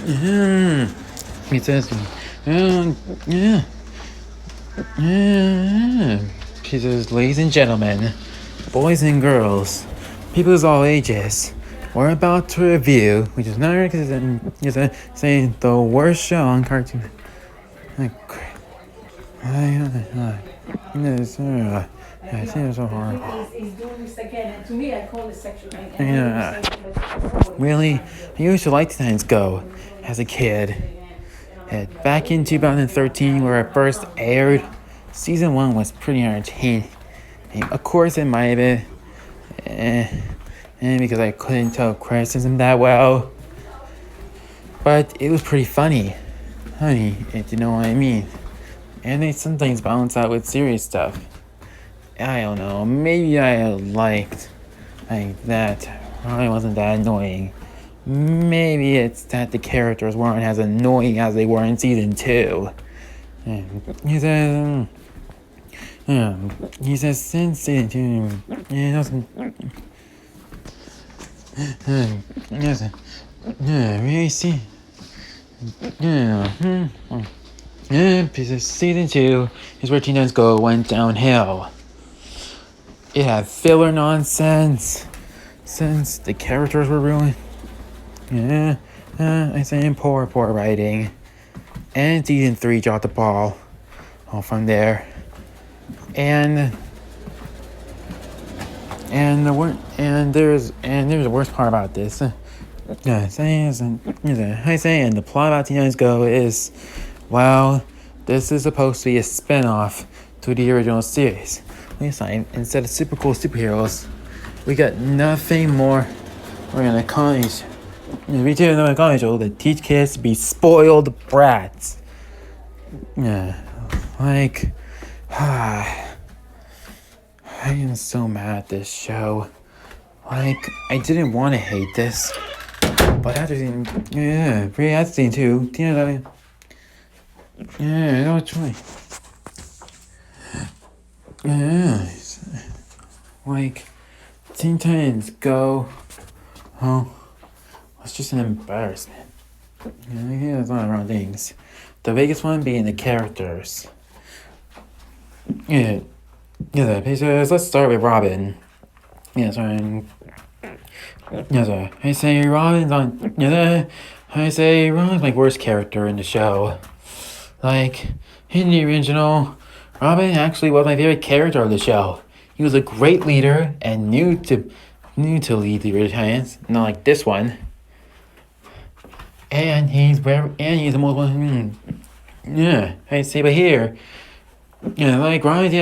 He says, yeah. He says, ladies and gentlemen, boys and girls, people of all ages, we're about to review, which is not saying the worst show on cartoon. It's so horrible. He's doing this again, and to me, I call it sexual. Really, I used to like Titans Go as a kid. Back in 2013, where it first aired, season 1 was pretty entertaining. Of course, it might have been, because I couldn't tell criticism that well, but it was pretty funny. If you know what I mean. And they sometimes balance out with serious stuff. I don't know, maybe I liked that. Probably wasn't that annoying. Maybe it's that the characters weren't as annoying as they were in season 2. He says since season 2, it doesn't. Really see. Because season 2 is where Teenage Go went downhill. It had filler nonsense since the characters were ruined. I say poor writing. And season 3 dropped the ball. All from there. And there's the worst part about this. I say, and the plot about Teenage Go is, well, this is supposed to be a spin-off to the original series. Instead of super cool superheroes, we got nothing more. We're in a college. We do another college show that teach kids to be spoiled brats. I am so mad at this show. I didn't want to hate this, but after seeing, after seeing 2, no choice. Teen Titans Go. Oh, it's just an embarrassment. There's a lot of wrong things. The biggest one being the characters. Let's start with Robin. I say Robin's my worst character in the show. In the original, Robin actually was my favorite character of the show. He was a great leader and knew to lead the Titans, not like this one. And he's the most one. But here, Robin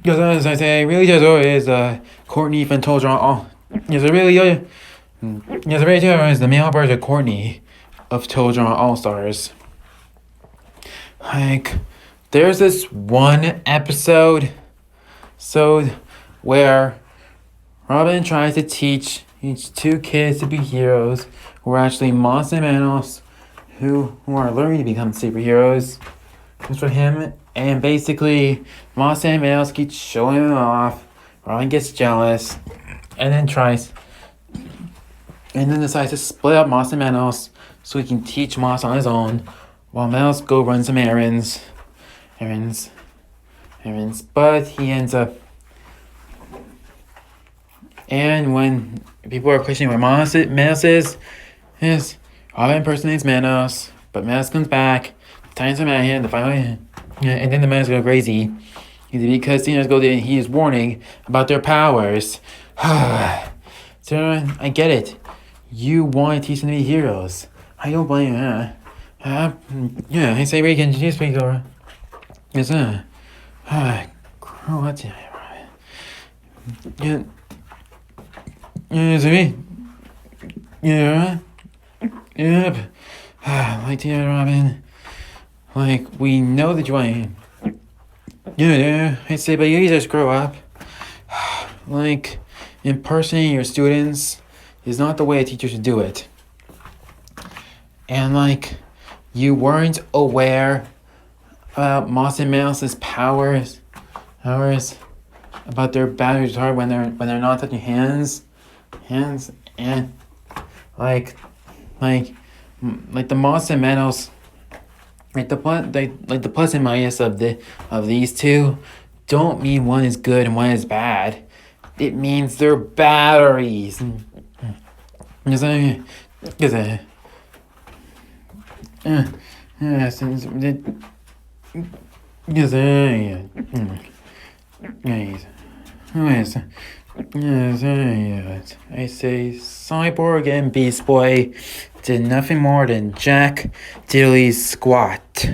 as I say, really just is Courtney from Told All. Is the male version of Courtney of Told All Stars. There's this one episode where Robin tries to teach each 2 kids to be heroes who are actually monster mammals who are learning to become superheroes. It's for him, and basically monster mammals keep showing him off. Robin gets jealous and then decides to split up monster mammals so he can teach Moss on his own while Mouse go run some errands, but he ends up. And when people are questioning where Manos is, Robin impersonates Manos, but Manos comes back, Titans are mad at him, and then the Manos go crazy. Because he is warning about their powers. So I get it. You want to teach them to be heroes. I don't blame you. I say we can just speak over. Yes, Croatia. Me. Yep. Like the Robin. We know that you want. I say, but you just grow up. Impersonating your students is not the way a teacher should do it. And You weren't aware about Moss and Mouse's powers, about their battery retard when they're not touching hands, and like the Moss and Meadows, like the plus and minus of these two, don't mean one is good and one is bad. It means they're batteries. I say Cyborg and Beast Boy did nothing more than Jack Diddley's squat.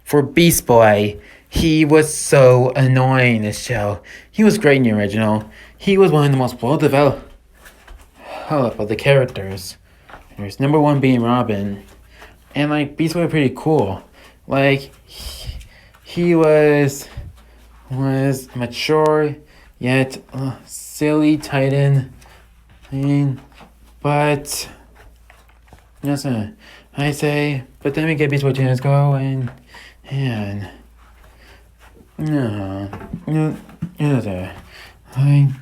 For Beast Boy, he was so annoying in this show. He was great in the original. He was one of the most well-developed of the characters. There's number one being Robin. And like Beast Boy was pretty cool. Like he was mature yet silly Titan. But yes, I say. But then we get Beast Boy Titans go and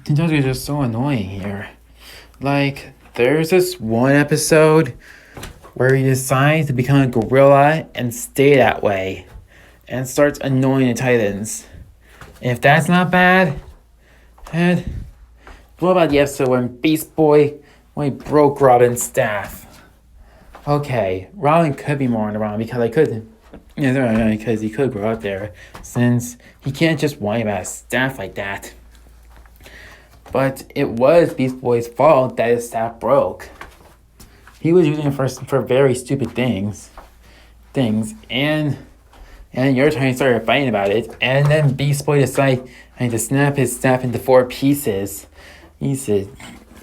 Tintos are just so annoying here. Like there's this one episode where he decides to become a gorilla and stay that way, and starts annoying the Titans. And if that's not bad, and what about the episode when Beast Boy when he broke Robin's staff? Okay, Robin could be more on the wrong because because he could grow up there, since he can't just whine about his staff like that. But it was Beast Boy's fault that his staff broke. He was using it for very stupid things, and your Tiny started fighting about it, and then Beast Boy decided to snap his staff into 4 pieces. He said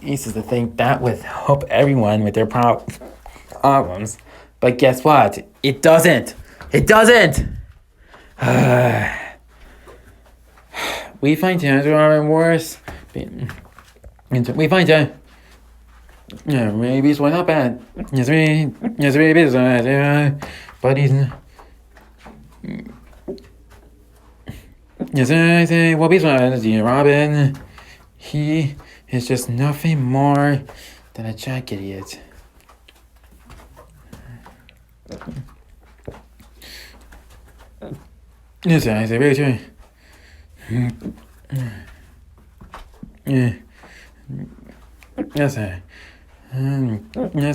to think that would help everyone with their problems, but guess what? It doesn't. It doesn't. We find Robin worse. We find maybe it's not bad. Yes, really is. But he's. Yes, I say, well, he's Robin. He is just nothing more than a jack idiot. Yes, I say, very true. Yes,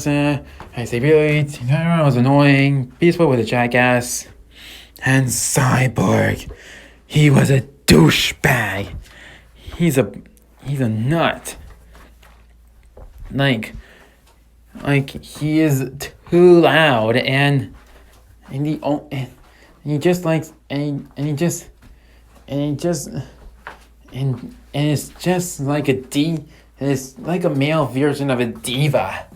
I say really, Tyrone was annoying, Beast Boy was a jackass, and Cyborg, he was a douchebag. He's a nut. Like he is too loud, and it's just like it's like a male version of a diva.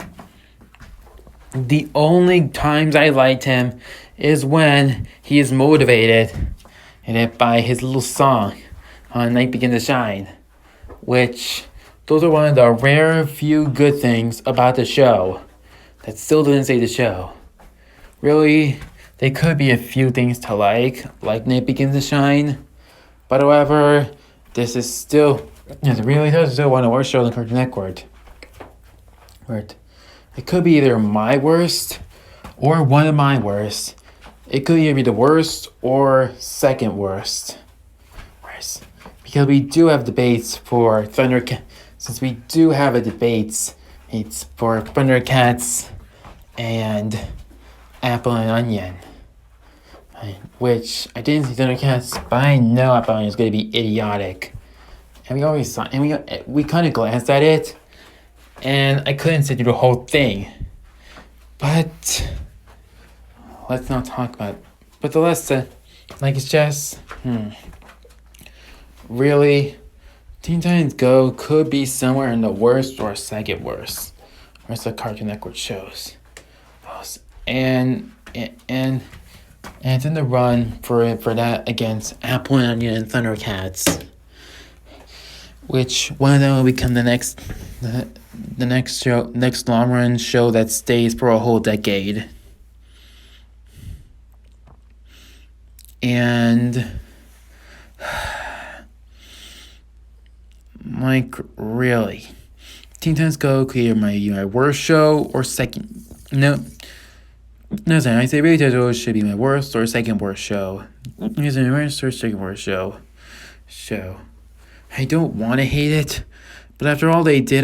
The only times I liked him is when he is motivated by his little song on Night Begins to Shine, which those are one of the rare few good things about the show that still didn't say the show. Really, there could be a few things to like Night Begins to Shine, but however, this is still one of the worst shows on Cartoon Network. It could be either my worst or one of my worst. It could either be the worst or second worst. Because we do have debates for Thundercats. Since we do have a debates, it's for Thundercats and Apple and Onion. Which I didn't see Thundercats, but I know Apple and Onion is going to be idiotic. And we always saw, and we kind of glanced at it, and I couldn't sit through the whole thing. But let's not talk about it. But the less it's just really, Teen Titans Go could be somewhere in the worst or second worst rest of Cartoon Network shows, and it's in the run for that against Apple and Onion and Thundercats, which one of them will become the next long run show that stays for a whole decade. And like, really, Teen Titans Go could either my worst show or second. No, sorry, I say really Titans should be my worst or second worst show. Is it my worst or second worst show? I don't want to hate it, but after all they did,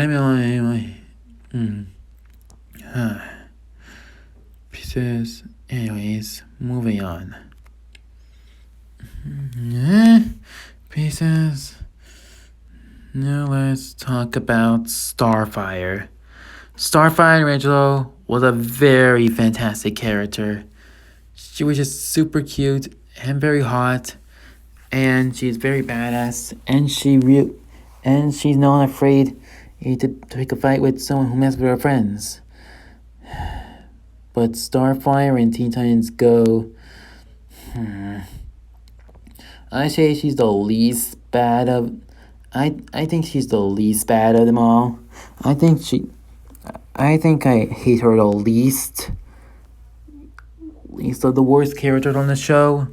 Pieces. Anyways, moving on. Pieces. Now let's talk about Starfire. Starfire Angelo was a very fantastic character. She was just super cute and very hot, and she's very badass, and she's not afraid to take a fight with someone who messes with her friends. But Starfire and Teen Titans Go, I say she's the least bad of. I think she's the least bad of them all. I think I hate her the least of the worst characters on the show.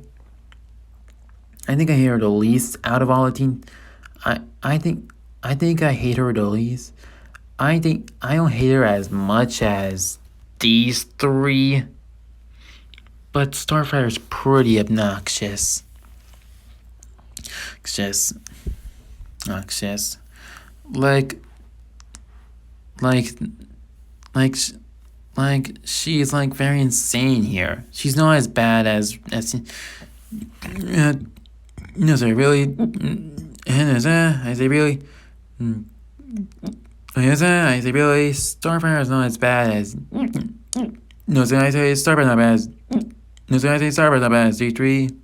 I think I hate her the least out of all the teen. I think I hate her the least. I think I don't hate her as much as these three. But Starfire's pretty obnoxious. Obnoxious. Like she's like very insane here. She's not as bad as no, sorry, really. I say really. I say really. Starfire is not as bad as. No, so I say Starfire not bad as. No, so I say Starfire not bad as D3.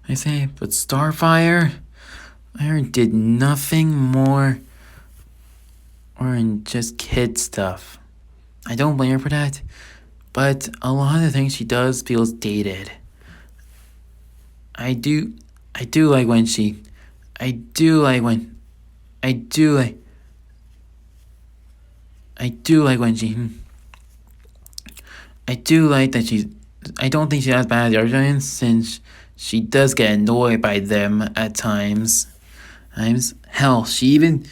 I say, but Starfire did nothing more or just kid stuff. I don't blame her for that, but a lot of the things she does feels dated. I do like when she, I do like that she's, I don't think she's as bad as the other giants, since she does get annoyed by them at times. Hell, she even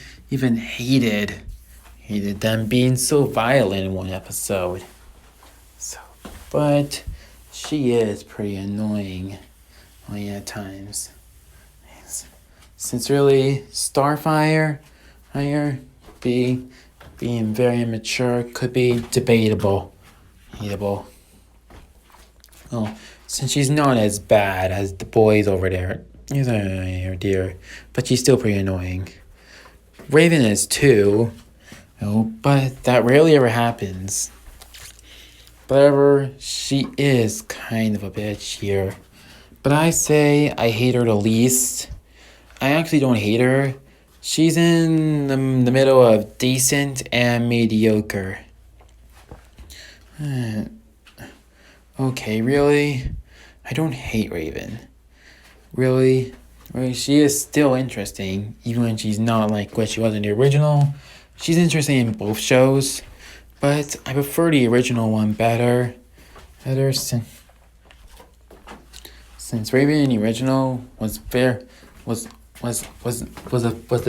hated them being so violent in one episode. But she is pretty annoying at times. Since really Starfire being very immature could be debatable. Oh, since she's not as bad as the boys over there. Dear, but she's still pretty annoying. Raven is too. But that rarely ever happens. However, she is kind of a bitch here. But I say I hate her the least. I actually don't hate her. She's in the middle of decent and mediocre. Okay, really? I don't hate Raven. Really, she is still interesting, even when she's not like what she was in the original. She's interesting in both shows, but I prefer the original one better since Raven in the original was the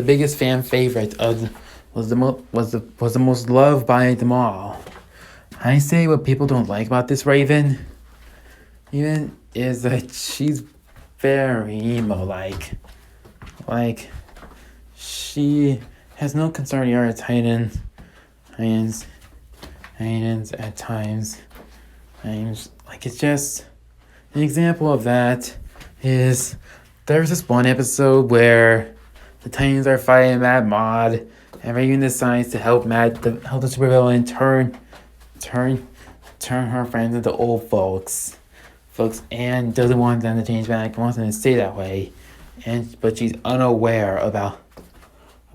biggest fan favorite was the most loved by them all. I say what people don't like about this Raven even is that she's very emo like she has no concern for other Titans at times. Like, it's just an example of that is there's this one episode where the Titans are fighting Mad Mod, and Raven decides to help the supervillain turn her friends into old folks, and doesn't want them to change back, wants them to stay that way, but she's unaware about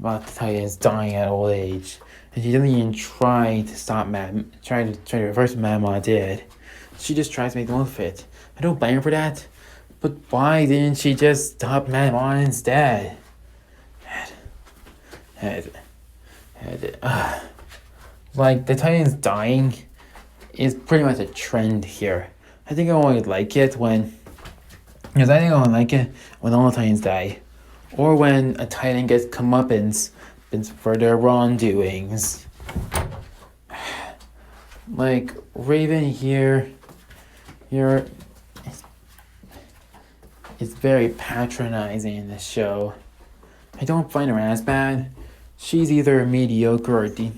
the Titans dying at old age, and she doesn't even try to reverse what Mad Mod did. She just tries to make the most of it. I don't blame her for that, but why didn't she just stop Mad Mod instead? Like, the Titans dying is pretty much a trend here. I think I only like it when, because I think I only like it when all the Titans die, or when a Titan gets comeuppance for their wrongdoings. Like Raven here, is very patronizing in this show. I don't find her as bad. She's either mediocre or I think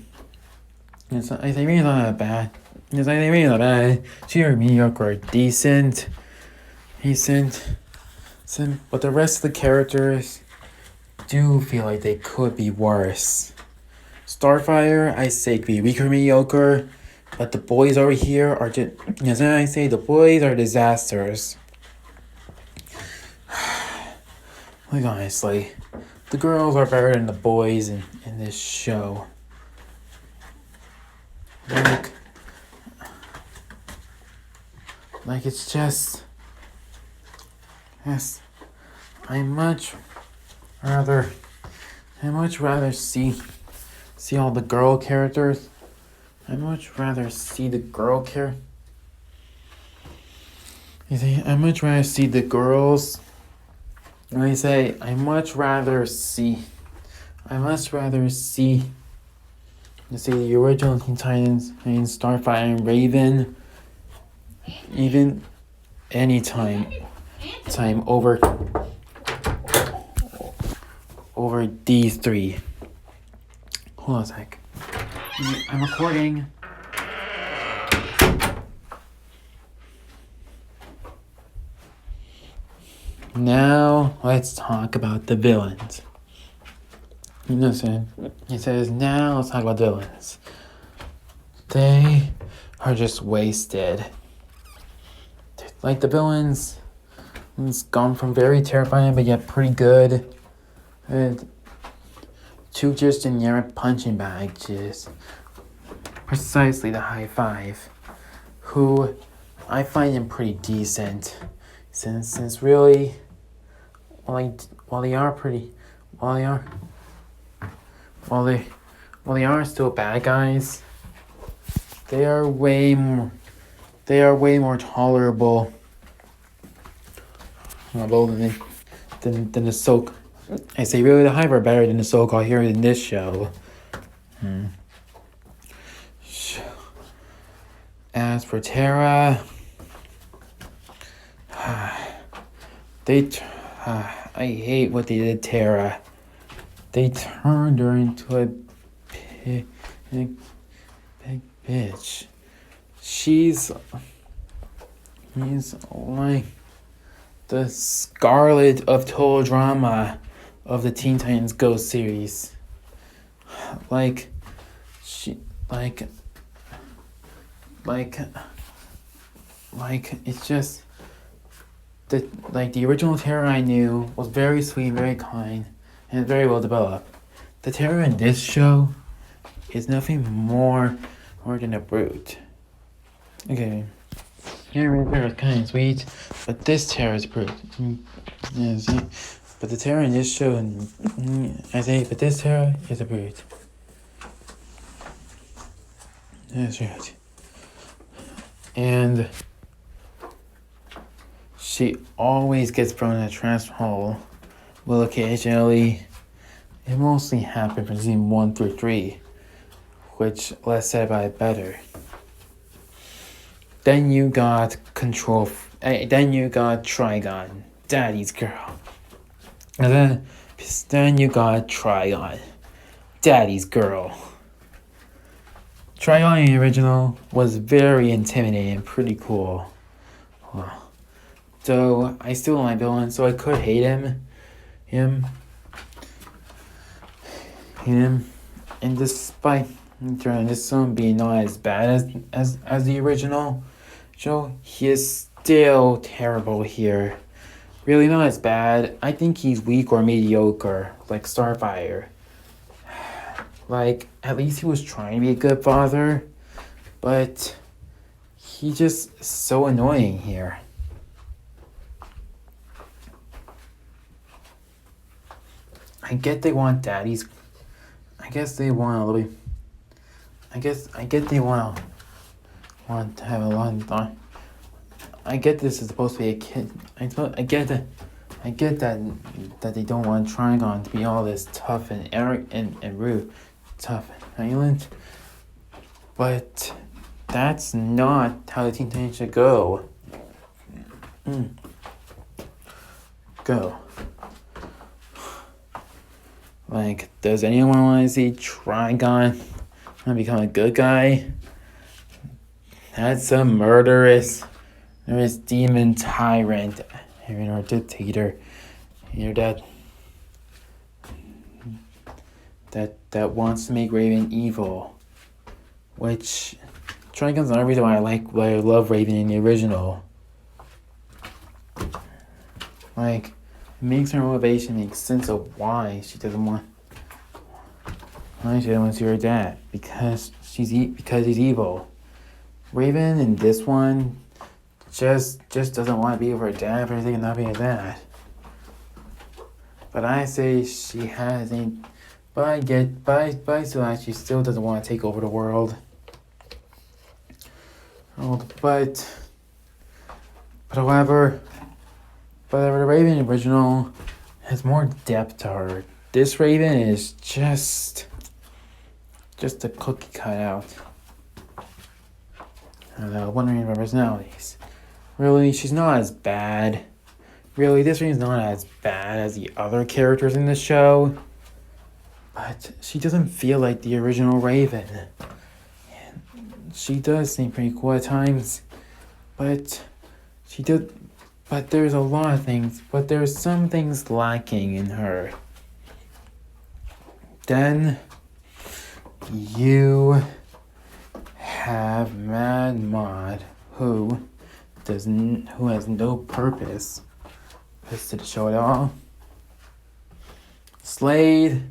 really not that bad. I think really not bad. She's either mediocre or decent. But the rest of the characters do feel like they could be worse. Starfire, I say, could be weaker, mediocre, but the boys over here are just. As I say, the boys are disasters. Like honestly, the girls are better than the boys in this show. Like it's just. Yes, I much rather see all the girl characters. I much rather see the girl character. You see, I much rather see the girls. When I say I much rather see the original Teen Titans and Starfire and Raven, even anytime over these three. Hold on a sec. I'm recording. Now let's talk about the villains. Listen, it says now let's talk about the villains. They are just wasted. Like the villains, it's gone from very terrifying but yet pretty good to just generic punching bag, just precisely the high five, who I find him pretty decent, since really, while they are still bad guys, they are way more tolerable than the so. I say really the Hive are better than the so-called heroes in this show. As for Terra, I hate what they did to Terra. They turned her into a big bitch. She's like the Scarlet of total drama of the Teen Titans Go series. Like it's just the original Terra I knew was very sweet, very kind, and very well developed. The Terra in this show is nothing more than a brute. Okay. Terra is kind of sweet, but this Terra is brute. Yeah, see? But the Terra in this show, but this Terra is a brute. That's right. And she always gets thrown in a trash hole. Well, occasionally, it mostly happened from season 1 through 3, which, let's say about it better. Then you got then you got Trigon, Daddy's girl. And then you got Trigon, Daddy's girl. Trigon in the original was very intimidating and pretty cool. Well, so I still don't like villain, so I could hate him. And despite this one being not as bad as the original show, he is still terrible here. Really not as bad. I think he's weak or mediocre, like Starfire. Like, at least he was trying to be a good father, but he's just so annoying here. I get they want daddies. I guess they want a little bit. I get they want to have a lot of time. I get this is supposed to be a kid. I get that. I get that they don't want Trigon to be all this tough and arrogant and rude, tough and violent. But that's not how the Teen Titans should go. Go. Like, does anyone want to see Trigon become a good guy? That's a murderous demon tyrant, or dictator. That wants to make Raven evil. Which Trigon's another reason why I love Raven in the original. Like, it makes her motivation make sense of why she doesn't want to see her dad, because he's evil. Raven in this one just doesn't want to be with her dad for everything and not be a dad. But I say she hasn't. But she still doesn't want to take over the world. But however, the Raven original has more depth to her. This Raven is just a cookie cutout. Wondering about personalities. Really, she's not as bad. Really, this Raven's not as bad as the other characters in the show. But she doesn't feel like the original Raven. She does seem pretty cool at times. But there's a lot of things. But there's some things lacking in her. Then you have Mad Mod, who has no purpose to the show at all. Slade,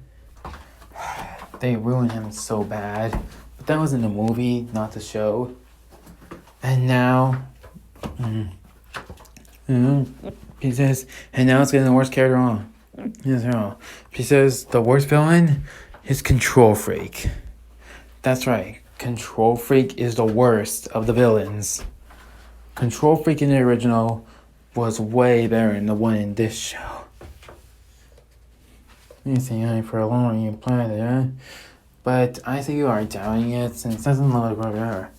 they ruined him so bad, but that was in the movie, not the show. And now, he says, and now it's getting the worst character on. He says the worst villain is Control Freak. That's right. Control Freak is the worst of the villains. Control Freak in the original was way better than the one in this show. You say for a long you planned it, huh? But I think you are doubting it since it doesn't look like her.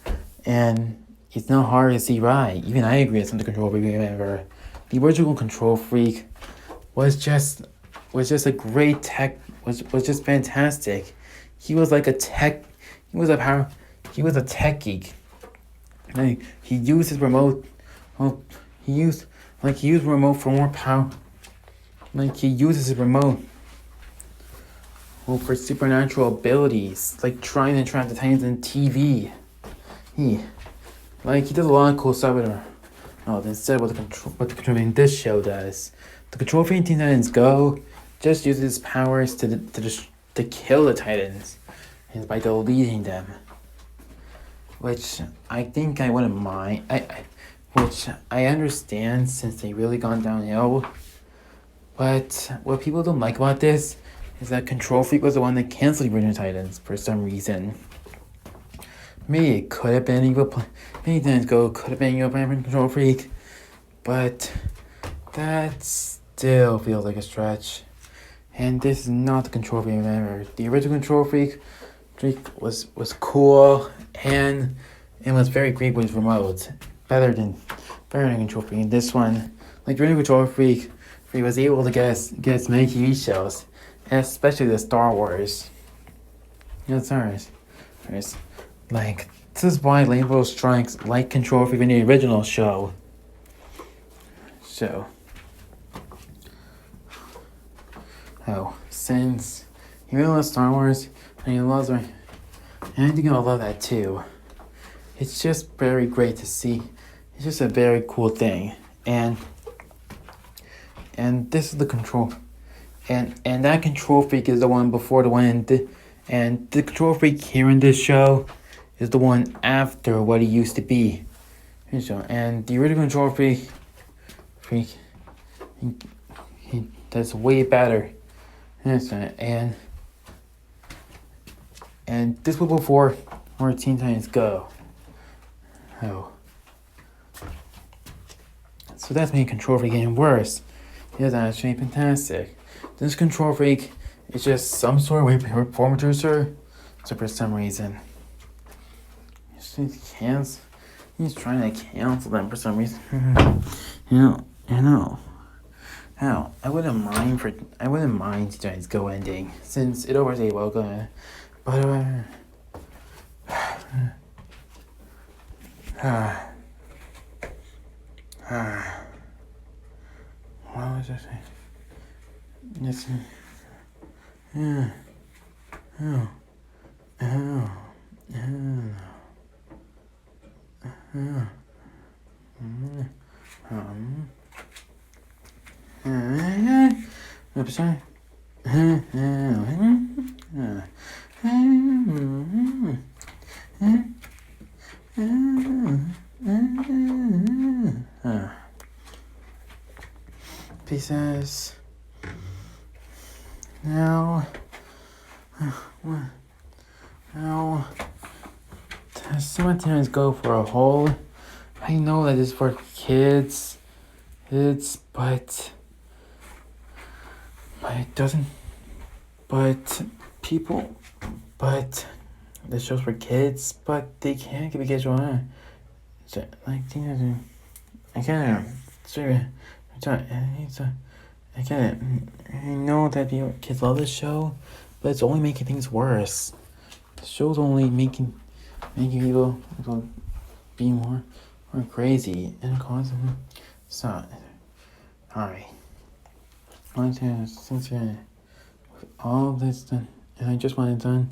And it's not hard to see right. Even I agree with the Control Freak remember. The original Control Freak was just a great tech, was just fantastic. He was like a tech. He was a tech geek. Like, he used his remote. He used remote for more power. Like, he uses his remote for supernatural abilities, like trying to trap the Titans in TV. He does a lot of cool stuff with her. Instead what the Control in this show does. The Control Freak in Teen Titans Go just uses his powers to kill the Titans, and by deleting them. Which I think I wouldn't mind. Which I understand since they really gone downhill. But what people don't like about this is that Control Freak was the one that canceled the original Titans for some reason. Maybe it could have been evil. Maybe Titans Go could have been evil plan for Control Freak, but that still feels like a stretch. And this is not the Control Freak I remember. The original Control Freak was cool and was very great with remotes. Better than Control Freak. And this one, like the original Control Freak was able to get us many TV shows, and especially the Star Wars. Like, this is why Rainbow Strikes like Control Freak in the original show. Since he really loves Star Wars, and he loves and I think I'll love that too. It's just very great to see. It's just a very cool thing. And this is the Control. And that Control Freak is the one before the one and the Control Freak here in this show is the one after what he used to be. And the original Control Freak he does way better. And this was before where Teen Titans Go. So that's making Control Freak getting worse. It's actually fantastic. This Control Freak is just some sort of reform producer. So for some reason, he's trying to cancel them for some reason. I know. Hell, I wouldn't mind tonight's Go ending since it was a welcome. But what was I saying? Yes. Pieces. Now, sometimes go for a hole. I know that it's for kids, but it doesn't. But the show's for kids, but they can't get kids on. So, like, I can't. I know that kids love this show, but it's only making things worse. The show's only making people be more crazy and causing. So, alright. Since with all this done, and I just want it done,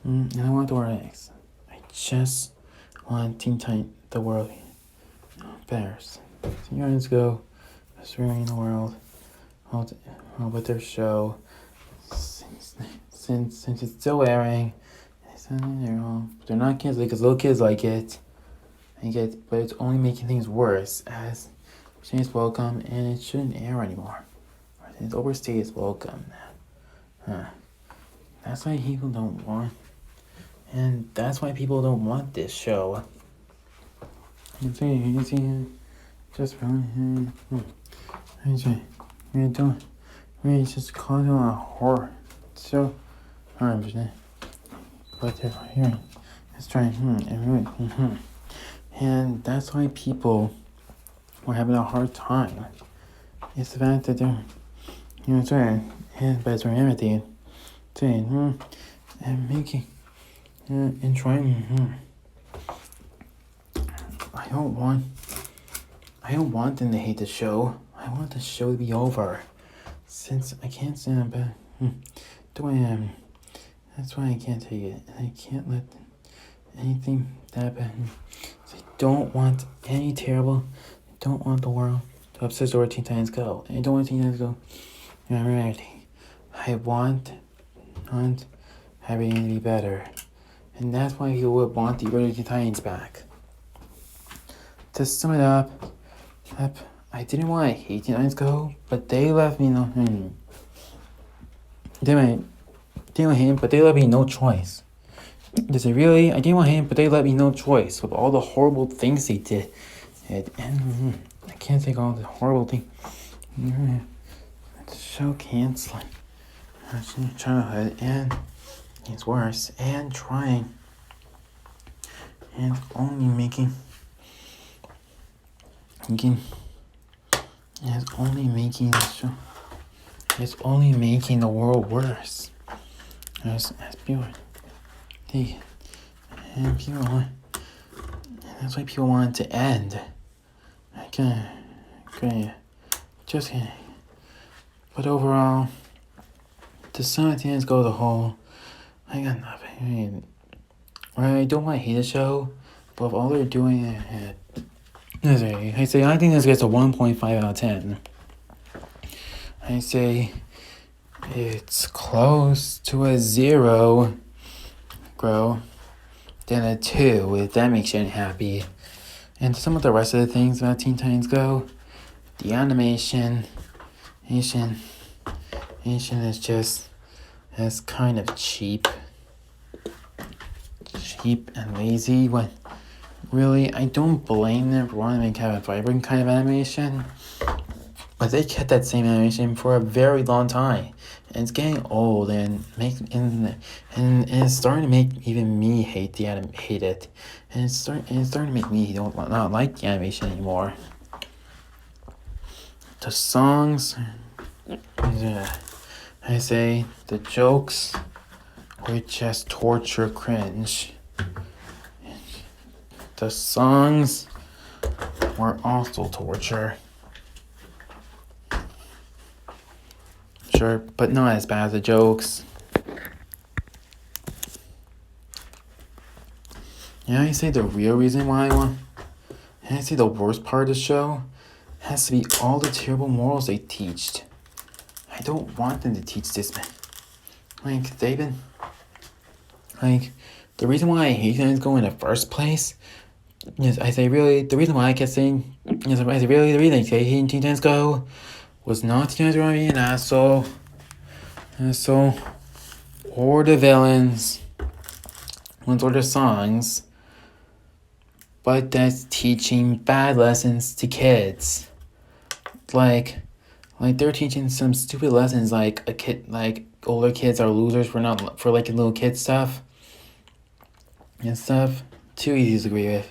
and I want the World X. I just want Teen Titan the world bears. So you guys go. Destroying the world with their show since it's still airing. They're not kids because little kids like it. But it's only making things worse as Shane's welcome and it shouldn't air anymore. It's overstayed its welcome. That's why people don't want, and that's why people don't want this show. You see, just really. We just call it a horror. So, but they're hearing. It's trying. And that's why people were having a hard time. It's the fact that they're, trying, but it's everything, saying, and making, and trying. I don't want them to hate the show. I want the show to be over. Since I can't stand it, that's why I can't take it. I can't let anything that bad. I don't want any terrible. I don't want the world to upset where Teen Titans Go. I don't want Teen Titans Go in reality. I want everything to be better. And that's why people would want the original Teen Titans back. To sum it up, I didn't want to hate Teen Titans Go, but they left me no. They didn't hate him, but they left me no choice. I didn't want him, but they let me no choice with all the horrible things they did. And I can't take all the horrible things. The show canceling. Childhood, and it's worse, and trying. And only making it's only making the show. It's only making the world worse. As people, and that's why people want it to end. Just kidding. But overall, the Scientists go the whole. I got nothing. I don't want to hate the show, but if all they're doing I say I think this gets a 1.5 out of 10. I say it's close to a 0, then a 2, if that makes you happy. And some of the rest of the things about Teen Titans Go, the animation is just, it's kind of cheap and lazy when really, I don't blame them for wanting to make kind of a vibrant kind of animation. But they kept that same animation for a very long time. And it's getting old and it's starting to make even me hate it. And it's starting to make me not like the animation anymore. The songs, I say the jokes were just torture cringe. The songs were also torture. Sure, but not as bad as the jokes. Yeah, I say the real reason why I say the worst part of the show has to be all the terrible morals they teach. I don't want them to teach this, man. Like, they've been... Like, the reason why I hate them go in the first place is, I say really, the reason why I kept saying, is, I say really, the reason I say hating Teen Titans Go was not Teen Titans Go be an asshole, or the villains, or the songs, but that's teaching bad lessons to kids. Like they're teaching some stupid lessons, like a kid, like older kids are losers for liking little kid stuff and stuff. Too easy to agree with.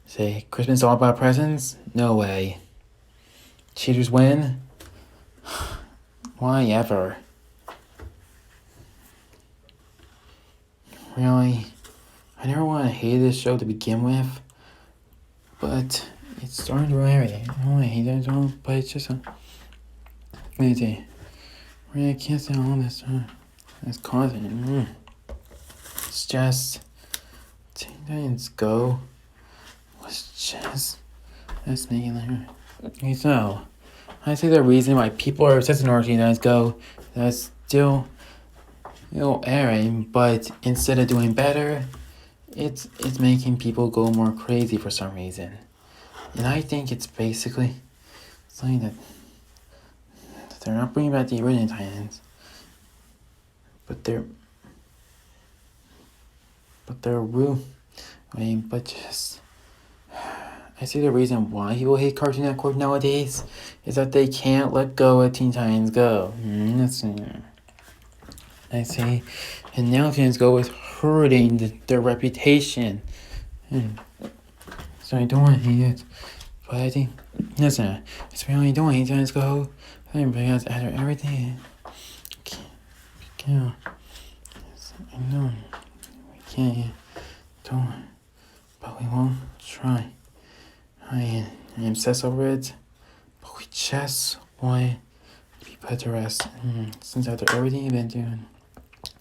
Say Christmas all about presents? No way. Cheaters win? Why ever? Really? I never want to hate this show to begin with, but it's starting to ruin everything. I don't want to hate that show, but it's just really, I can't say all this. It's causing. It's just Teen Titans Go was just that's making like so. I say the reason why people are obsessed with Teen Titans Go that's still airing, but instead of doing better, it's making people go more crazy for some reason. And I think it's basically something that they're not bringing back the original Titans, but they're just I see the reason why people hate Cartoon Network nowadays is that they can't let go of Teen Titans Go. I see, and now Teen Titans Go is hurting their reputation. So I don't want to hate it, but I think it's really don't hate Teen Titans Go. I think because after everything, I know we can't, but we won't try. I am obsessed over it, but we just want to be put to rest. Since after everything you've been doing,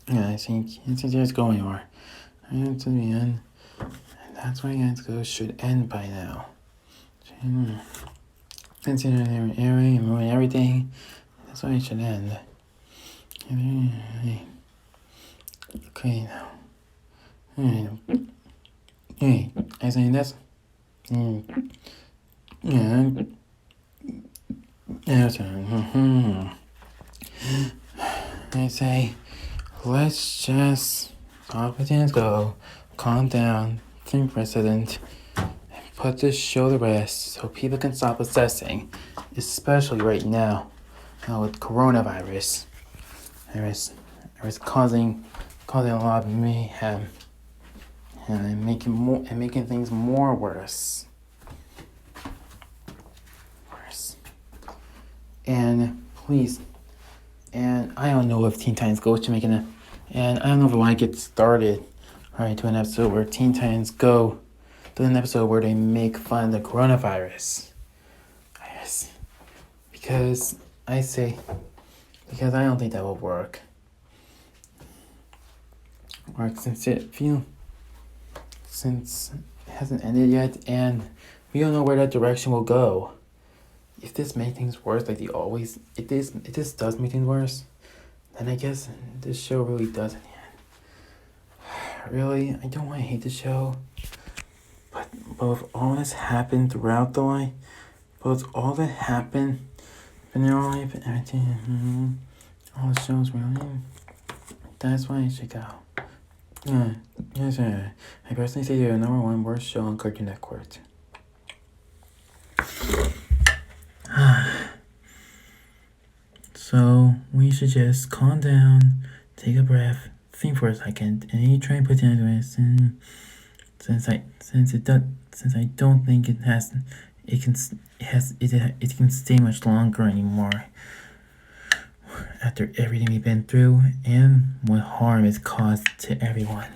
I think it's going anywhere. I have to the end, and that's why Teen Titans Go should end by now. Considering airing and ruining everything, that's why it should end. Okay now. Hey, I say that's. I say, let's just stop it and go, calm down, think President, and put this show to rest so people can stop obsessing, especially right now with coronavirus. It's causing a lot of mayhem and making things more worse. And please, and I don't know if Teen Titans Go should make and I don't know if I want to get started. Alright, to an episode where Teen Titans Go, to an episode where they make fun of the coronavirus. Yes, because I don't think that will work. Since it hasn't ended yet, and we don't know where that direction will go. If this makes things worse, like if this does make things worse, then I guess this show really does in the end. Really, I don't want to hate the show, but if all this happened throughout the life, all that happened in their life and everything, all the shows really, that's why it should go. Yes, I personally say you're the number one worst show on Cartoon Network. So we should just calm down, take a breath, think for a second, and you try and put it into it. Since I don't think it can stay much longer anymore. After everything we've been through and what harm it's caused to everyone.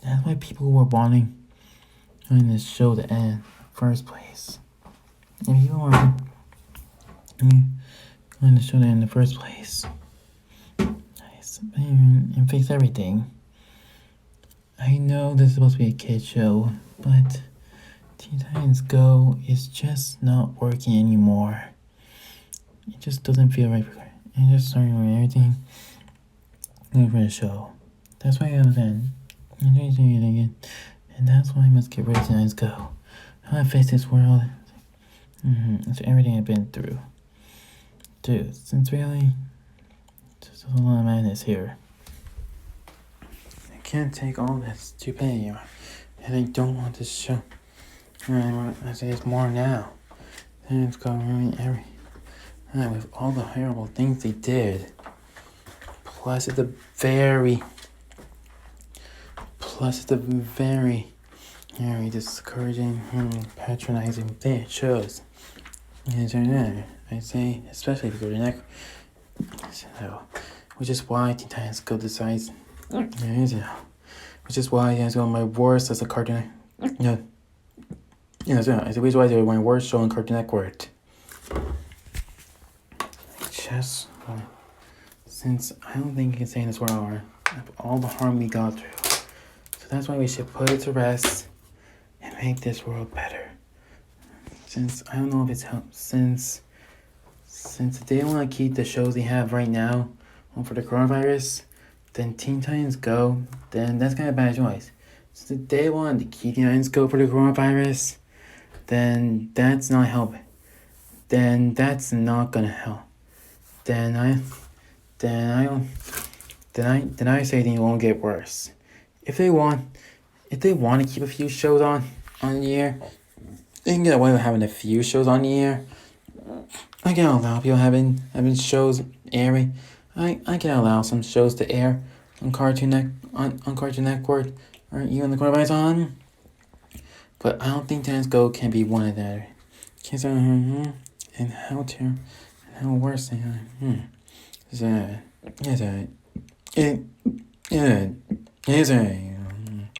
That's why people were wanting this show to end in the first place. If you want the show to end in the first place, nice, and fix everything. I know this is supposed to be a kid show, but Teen Titans Go is just not working anymore. It just doesn't feel right for it. And just starting with everything good for the show. That's why I was in. And that's why I must get rid of Teen Titans Go. How I face this world. It's everything I've been through. Dude, since really, there's a lot of madness here. I can't take all this stupidity anymore. And I don't want this show. I say it's more now. Then it's going to ruin everything. With all the horrible things they did, plus it's a very discouraging, patronizing shows. I say, especially if you go to neck. So, which is why Teen Titans Go decides. Which is why it's my worst as a cartoon. I say, which is why they're my worst show on Cartoon Network. Just since I don't think you can say in this world all the harm we got through. So that's why we should put it to rest and make this world better. Since I don't know if it's helped. Since they want to keep the shows they have right now for the coronavirus, then Teen Titans Go, then that's kind of a bad choice. Since they want to keep Teen Titans Go for the coronavirus, then that's not helping. Then that's not gonna help. Then I say things won't get worse. If they want to keep a few shows on the air, they can get away with having a few shows on the air. I can allow people having shows airing. I can allow some shows to air on Cartoon Network or even the coronavirus on. But I don't think Titans Go can be one of that. And how worse they are. Is that?